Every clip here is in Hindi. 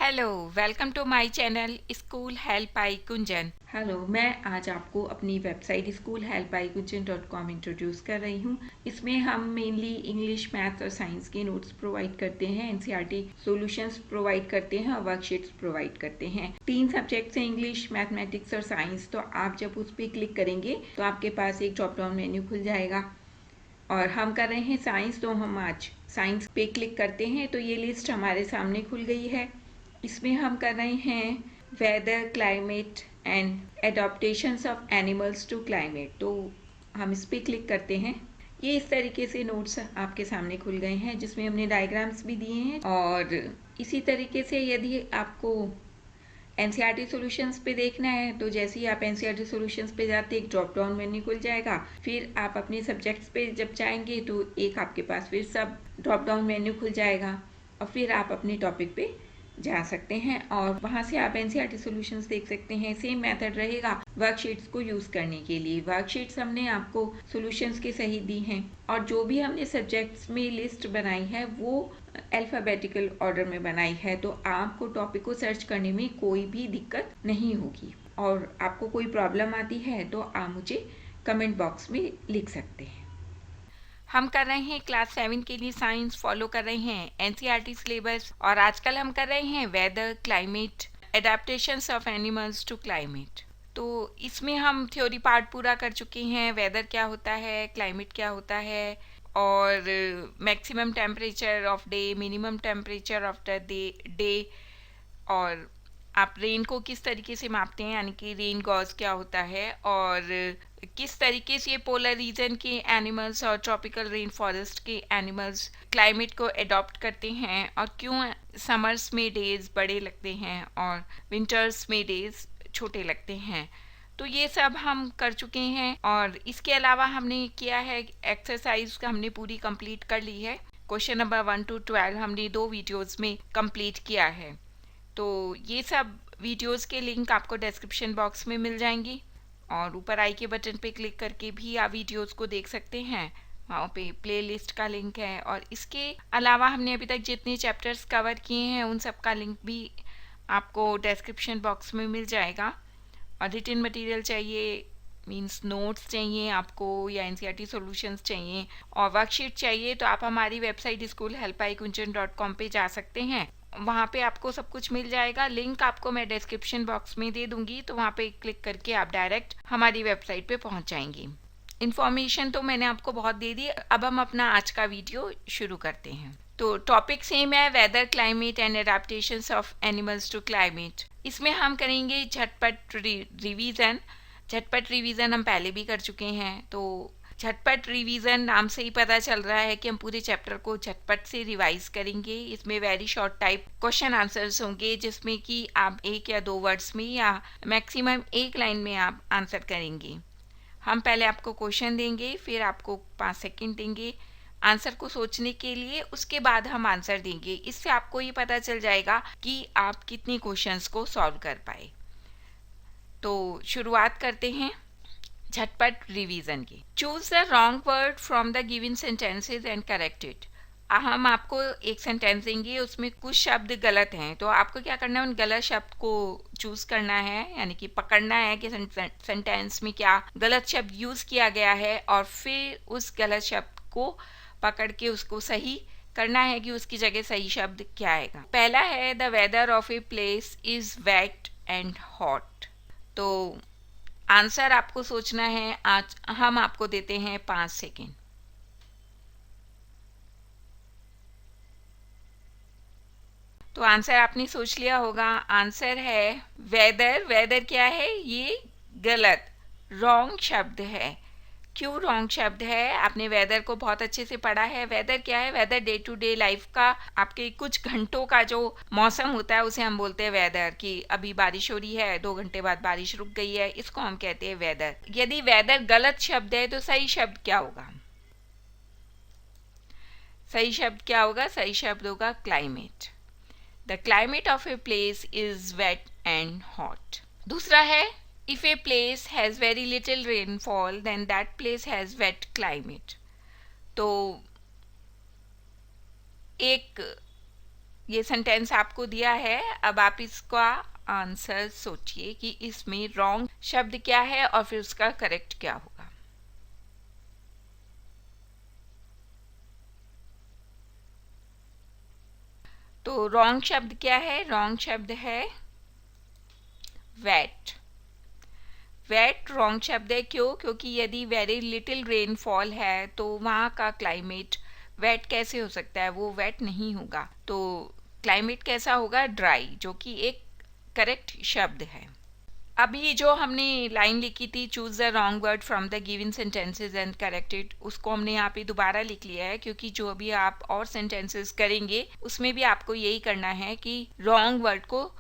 Hello, welcome to my channel school help I Kunjan. Hello, मैं आज आपको अपनी वेबसाइट schoolhelpikunchan.com इंट्रोड्यूस कर रही हूँ। इसमें हम मेनली इंग्लिश, मैथ्स और साइंस के नोट्स प्रोवाइड करते हैं, एनसीईआरटी सॉल्यूशंस प्रोवाइड करते हैं और वर्कशीट्स प्रोवाइड करते हैं। 3 सब्जेक्ट्स हैं, इंग्लिश, मैथमेटिक्स और साइंस। तो आप जब उस पर क्लिक करेंगे तो आपके पास एक ड्रॉप डाउन मेन्यू खुल जाएगा और हम कर रहे हैं साइंस, तो हम आज साइंस पे क्लिक करते हैं तो ये लिस्ट हमारे सामने खुल गई है। इसमें हम कर रहे हैं weather, climate and adaptations of animals to climate. तो हम इस पर क्लिक करते हैं। ये इस तरीके से नोट्स आपके सामने खुल गए हैं जिसमें हमने डायग्राम्स भी दिए हैं। और इसी तरीके से यदि आपको एनसीईआरटी सॉल्यूशंस पे देखना है तो जैसे ही आप एनसीईआरटी सॉल्यूशंस पे जाते एक ड्रॉप डाउन मेन्यू खुल जाएगा। फिर आप अपने सब्जेक्ट्स पे जब जाएंगे तो एक आपके पास फिर सब ड्रॉप डाउन मेन्यू खुल जाएगा और फिर आप अपने टॉपिक पे जा सकते हैं और वहाँ से आप एनसीईआरटी सॉल्यूशंस देख सकते हैं। सेम मेथड रहेगा वर्कशीट्स को यूज़ करने के लिए। वर्कशीट्स हमने आपको सॉल्यूशंस के सही दी हैं और जो भी हमने सब्जेक्ट्स में लिस्ट बनाई है वो अल्फ़ाबेटिकल ऑर्डर में बनाई है, तो आपको टॉपिक को सर्च करने में कोई भी दिक्कत नहीं होगी। और आपको कोई प्रॉब्लम आती है तो आप मुझे कमेंट बॉक्स में लिख सकते हैं। हम कर रहे हैं क्लास 7 के लिए साइंस, फॉलो कर रहे हैं एनसीईआरटी सिलेबस और आजकल हम कर रहे हैं weather, climate, adaptations of animals to climate. तो इसमें हम थ्योरी पार्ट पूरा कर चुके हैं। वेदर क्या होता है, क्लाइमेट क्या होता है और maximum temperature of day, minimum temperature of the day और आप रेन को किस तरीके से मापते हैं, यानी कि रेन गॉज क्या होता है और किस तरीके से पोलर रीजन के एनिमल्स और ट्रॉपिकल रेन फॉरेस्ट के एनिमल्स क्लाइमेट को अडॉप्ट करते हैं और क्यों समर्स में डेज बड़े लगते हैं और विंटर्स में डेज छोटे लगते हैं। तो ये सब हम कर चुके हैं और इसके अलावा हमने किया है एक्सरसाइज हमने पूरी कंप्लीट कर ली है। क्वेश्चन नंबर 1 to 12 हमने 2 वीडियोस में कंप्लीट किया है। तो ये सब वीडियोस के लिंक आपको डिस्क्रिप्शन बॉक्स में मिल जाएंगी और ऊपर आई के बटन पे क्लिक करके भी आप वीडियोस को देख सकते हैं। वहाँ पे प्लेलिस्ट का लिंक है और इसके अलावा हमने अभी तक जितने चैप्टर्स कवर किए हैं उन सब का लिंक भी आपको डिस्क्रिप्शन बॉक्स में मिल जाएगा। और रिटन मटेरियल चाहिए, मींस नोट्स चाहिए आपको या एनसीईआरटी सॉल्यूशंस चाहिए और वर्कशीट चाहिए तो आप हमारी वेबसाइट schoolhelpikunchan.com पे जा सकते हैं। वहाँ पे आपको सब कुछ मिल जाएगा। लिंक आपको मैं डिस्क्रिप्शन बॉक्स में दे दूंगी, तो वहाँ पे क्लिक करके आप डायरेक्ट हमारी वेबसाइट पे पहुँच जाएंगी। इन्फॉर्मेशन तो मैंने आपको बहुत दे दी। अब हम अपना आज का वीडियो शुरू करते हैं। तो टॉपिक सेम है, weather, climate and adaptations of animals to climate. इसमें हम करेंगे झटपट रिवीजन। झटपट रिवीजन हम पहले भी कर चुके हैं, तो झटपट रिवीजन नाम से ही पता चल रहा है कि हम पूरे चैप्टर को झटपट से रिवाइज करेंगे। इसमें very short type question answers होंगे जिसमें कि आप 1 या 2 वर्ड्स में या मैक्सिमम 1 लाइन में आप आंसर करेंगे। हम पहले आपको क्वेश्चन देंगे, फिर आपको 5 सेकंड देंगे आंसर को सोचने के लिए, उसके बाद हम आंसर देंगे। इससे आपको ये पता चल जाएगा कि आप कितने क्वेश्चंस को सॉल्व कर पाए। तो शुरुआत करते हैं झटपट रिवीजन की। Choose the wrong word from the given sentences and correct it. हम आपको एक सेंटेंस देंगे, उसमें कुछ शब्द गलत हैं, तो आपको क्या करना है, उन गलत शब्द को चूज करना है, यानी कि पकड़ना है कि सेंटेंस में क्या गलत शब्द यूज किया गया है और फिर उस गलत शब्द को पकड़ के उसको सही करना है कि उसकी जगह सही शब्द क्या आएगा। पहला है the weather of a place is wet and hot. तो आंसर आपको सोचना है। आज हम आपको देते हैं 5 सेकेंड। तो आंसर आपने सोच लिया होगा। आंसर है वेदर। वेदर क्या है, ये गलत, रॉन्ग शब्द है। क्यों रॉन्ग शब्द है? आपने वेदर को बहुत अच्छे से पढ़ा है। वेदर क्या है? Weather day to day life का, आपके कुछ घंटों का जो मौसम होता है उसे हम बोलते हैं वेदर। कि अभी बारिश हो रही है, 2 घंटे बाद बारिश रुक गई है, इसको हम कहते हैं वेदर। यदि वेदर गलत शब्द है तो सही शब्द क्या होगा? सही शब्द क्या होगा? सही शब्द होगा climate. The climate of a place is wet and hot. दूसरा है if a place has very little rainfall then that place has wet climate। तो एक ये सेंटेंस आपको दिया है, अब आप इसका आंसर सोचिए कि इसमें रॉन्ग शब्द क्या है और फिर उसका करेक्ट क्या होगा। तो रॉन्ग शब्द क्या है? रॉन्ग शब्द है वेट। वेट रॉन्ग शब्द है, क्यों? क्योंकि यदि वेरी लिटिल रेनफॉल है तो वहाँ का क्लाइमेट वेट कैसे हो सकता है? वो वेट नहीं होगा। तो क्लाइमेट कैसा होगा? ड्राई, जो कि एक करेक्ट शब्द है। अभी जो हमने लाइन लिखी थी, choose the wrong word from the given sentences and correct it, उसको हमने यहाँ पे दोबारा लिख लिया है, क्योंकि जो अभी आप और सेंटेंसेस करेंगे उसमें भी आपको यही करना है कि रॉन्ग वर्ड को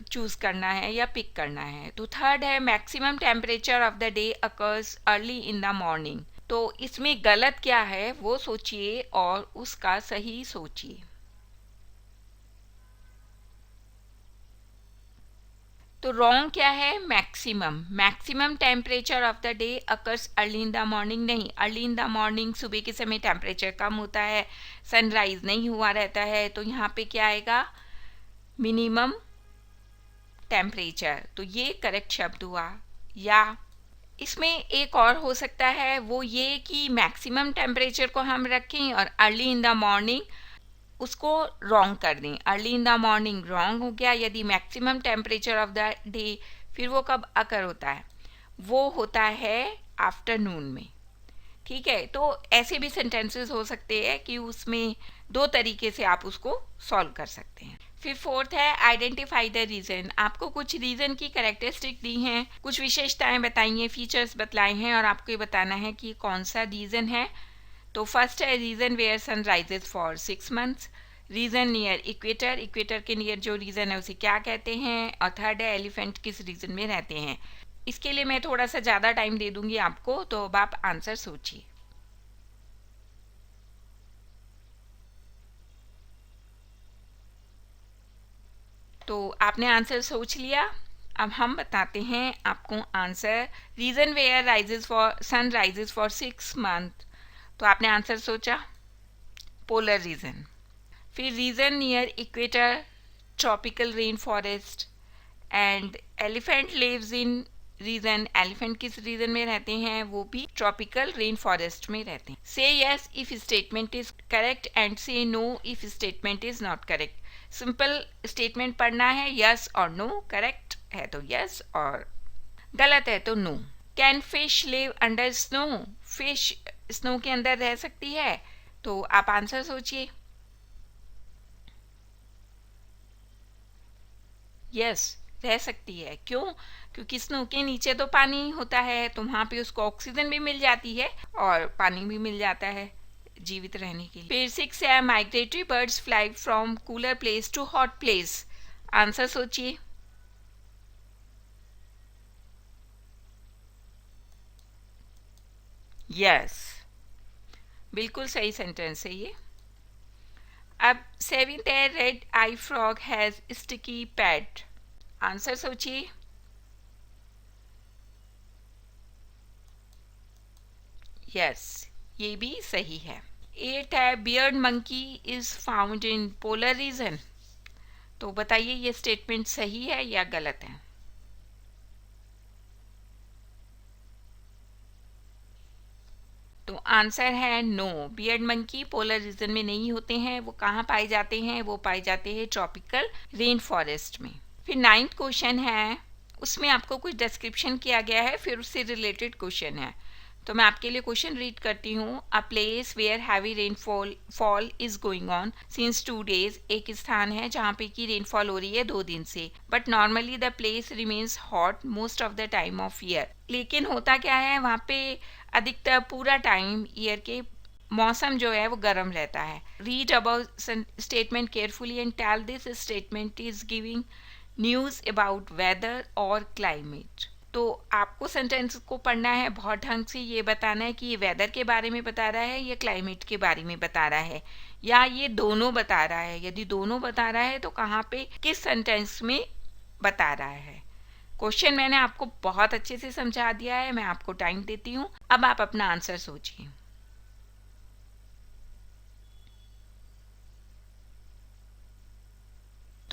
चूज करना है या पिक करना है। तो थर्ड है maximum temperature of the day occurs early in the morning. तो इसमें गलत क्या है वो सोचिए और उसका सही सोचिए। तो रॉन्ग क्या है? Maximum. Maximum temperature of the day occurs early in the morning नहीं, अर्ली इन द मॉर्निंग सुबह के समय टेम्परेचर कम होता है, सनराइज नहीं हुआ रहता है। तो यहाँ पे क्या आएगा? Minimum temperature. तो ये करेक्ट शब्द हुआ। या इसमें एक और हो सकता है, वो ये कि मैक्सिमम टेम्परेचर को हम रखें और अर्ली इन द मॉर्निंग उसको रॉन्ग कर दें। Early in the morning wrong हो गया। यदि maximum temperature of the day, फिर वो कब अकर होता है? वो होता है आफ्टरनून में। ठीक है, तो ऐसे भी सेंटेंसेस हो सकते हैं कि उसमें दो तरीके से आप उसको सॉल्व कर सकते हैं। फिर फोर्थ है आइडेंटिफाई द रीजन। आपको कुछ रीजन की कैरेक्टरिस्टिक दी हैं, कुछ विशेषताएं बताई हैं, फीचर्स बतलाए हैं और आपको ये बताना है कि कौन सा रीजन है। तो फर्स्ट है region where sun rises for 6 months. Region near equator, equator के नियर जो रीजन है उसे क्या कहते हैं। और थर्ड है एलिफेंट किस रीजन में रहते हैं। इसके लिए मैं थोड़ा सा ज़्यादा टाइम दे दूंगी आपको, तो अब आप आंसर सोचिए। तो आपने आंसर सोच लिया। अब हम बताते हैं आपको answer. Region where rises for sun rises for 6 month. तो आपने आंसर सोचा पोलर रीजन। फिर region near equator, tropical rain forest. And elephant lives in region, elephant किस रीजन में रहते हैं? वो भी ट्रॉपिकल रेन फॉरेस्ट में रहते हैं। Say yes if statement is correct and say no if statement is not correct. Simple statement पढ़ना है, यस और नो। करेक्ट है तो यस और गलत है तो no. Can fish live under snow? Fish snow के अंदर रह सकती है? तो आप आंसर सोचिए। यस, रह सकती है। क्यों? क्योंकि स्नो के नीचे तो पानी होता है, तो वहां पे उसको ऑक्सीजन भी मिल जाती है और पानी भी मिल जाता है जीवित रहने के लिए। फिर 6 है migratory birds fly from cooler place to hot place. Answer सोचिए। यस, बिल्कुल सही सेंटेंस है ये। अब 7th है red eye frog has sticky pad. Answer सोचिए। यस, ये भी सही है। 8th है beard monkey is found in polar region. तो बताइए ये स्टेटमेंट सही है या गलत है? तो आंसर है no, beard monkey polar region में नहीं होते हैं। वो कहाँ पाए जाते हैं? वो पाए जाते हैं ट्रॉपिकल रेन फॉरेस्ट में। फिर 9th क्वेश्चन है, उसमें आपको कुछ डिस्क्रिप्शन किया गया है, फिर उससे रिलेटेड क्वेश्चन है। तो मैं आपके लिए क्वेश्चन रीड करती हूँ। A place where heavy rainfall is going on since 2 days। एक स्थान है जहाँ पे की रेनफॉल हो रही है 2 दिन से। But normally the place remains hot most of the time of year. लेकिन होता क्या है, वहाँ पे अधिकतर पूरा टाइम ईयर के मौसम जो है वो गर्म रहता है। Read about statement carefully and tell this statement is giving news about weather और क्लाइमेट। तो आपको सेंटेंस को पढ़ना है बहुत ढंग से, ये बताना है कि ये वेदर के बारे में बता रहा है या क्लाइमेट के बारे में बता रहा है, या ये दोनों बता रहा है। यदि दोनों बता रहा है तो कहाँ पे किस सेंटेंस में बता रहा है। क्वेश्चन मैंने आपको बहुत अच्छे से समझा दिया है, मैं आपको टाइम देती हूँ। अब आप अपना आंसर सोचिए।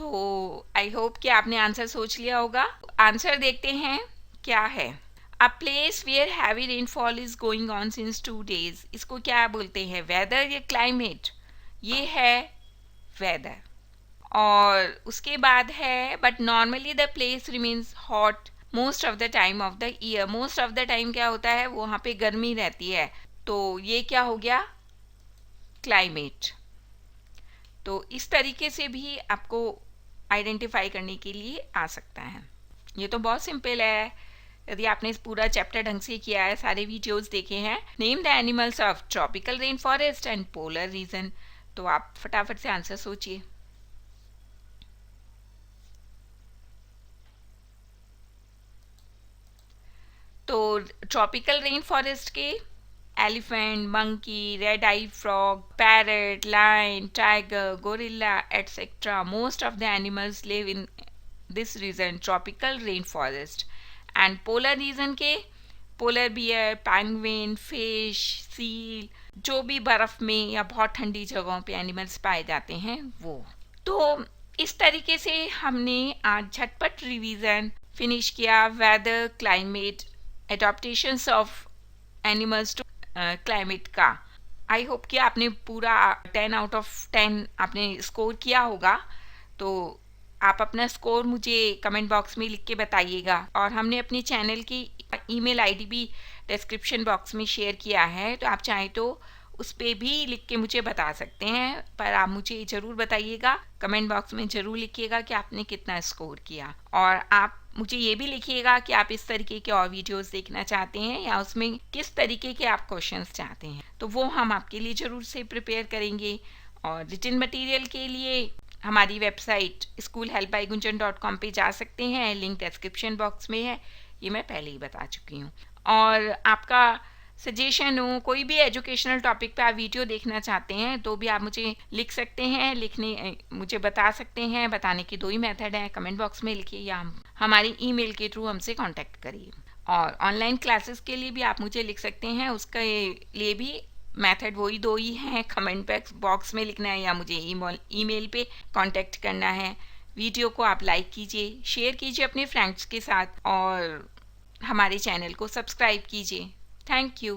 तो आई होप कि आपने आंसर सोच लिया होगा। आंसर देखते हैं क्या है। A place where heavy rainfall is going on since 2 days, इसको क्या बोलते हैं, वेदर या क्लाइमेट? ये है वेदर। और उसके बाद है but normally the place remains hot most of the time of the year. Most of the time क्या होता है, वहाँ पे गर्मी रहती है, तो ये क्या हो गया, क्लाइमेट। तो इस तरीके से भी आपको आइडेंटिफाई करने के लिए आ सकता है। ये तो बहुत सिंपल है। यदि आपने इस पूरा चैप्टर ढंग से किया है, सारे वीडियोस देखे हैं, name the animals of tropical rain forest and polar region, तो आप फटाफट से आंसर सोचिए। तो ट्रॉपिकल रेन फॉरेस्ट के elephant, monkey, red eye frog, parrot, lion, tiger, gorilla etcetera, most of the animals live in this region, tropical rain forest. And polar region के polar bear, penguin, fish, seal, जो भी बर्फ में या बहुत ठंडी जगहों पे एनिमल्स पाए जाते हैं वो। तो इस तरीके से हमने आज झटपट रिवीजन फिनिश किया weather, climate, adaptations of animals to climate का। आई होप कि आपने पूरा 10 आउट ऑफ 10 आपने स्कोर किया होगा। तो आप अपना स्कोर मुझे कमेंट बॉक्स में लिख के बताइएगा। और हमने अपने चैनल की ईमेल आईडी भी डिस्क्रिप्शन बॉक्स में शेयर किया है, तो आप चाहें तो उस पर भी लिख के मुझे बता सकते हैं। पर आप मुझे ज़रूर बताइएगा, कमेंट बॉक्स में ज़रूर लिखिएगा कि आपने कितना स्कोर किया। और आप मुझे ये भी लिखिएगा कि आप इस तरीके के और वीडियोस देखना चाहते हैं या उसमें किस तरीके के आप क्वेश्चंस चाहते हैं, तो वो हम आपके लिए ज़रूर से प्रिपेयर करेंगे। और रिटन मटेरियल के लिए हमारी वेबसाइट schoolhelpbygunjan.com पे जा सकते हैं, लिंक डिस्क्रिप्शन बॉक्स में है, ये मैं पहले ही बता चुकी हूँ। और आपका सजेशन हो, कोई भी एजुकेशनल टॉपिक पे आप वीडियो देखना चाहते हैं, तो भी आप मुझे लिख सकते हैं, लिखने मुझे बता सकते हैं। बताने की 2 ही मेथड है, कमेंट बॉक्स में लिखिए या हमारी ईमेल के थ्रू हमसे कांटेक्ट करिए। और ऑनलाइन क्लासेस के लिए भी आप मुझे लिख सकते हैं, उसके लिए भी मेथड वही 2 ही हैं, कमेंट बॉक्स में लिखना है या मुझे ईमेल पे कांटेक्ट करना है। वीडियो को आप लाइक कीजिए, शेयर कीजिए अपने फ्रेंड्स के साथ और हमारे चैनल को सब्सक्राइब कीजिए। Thank you.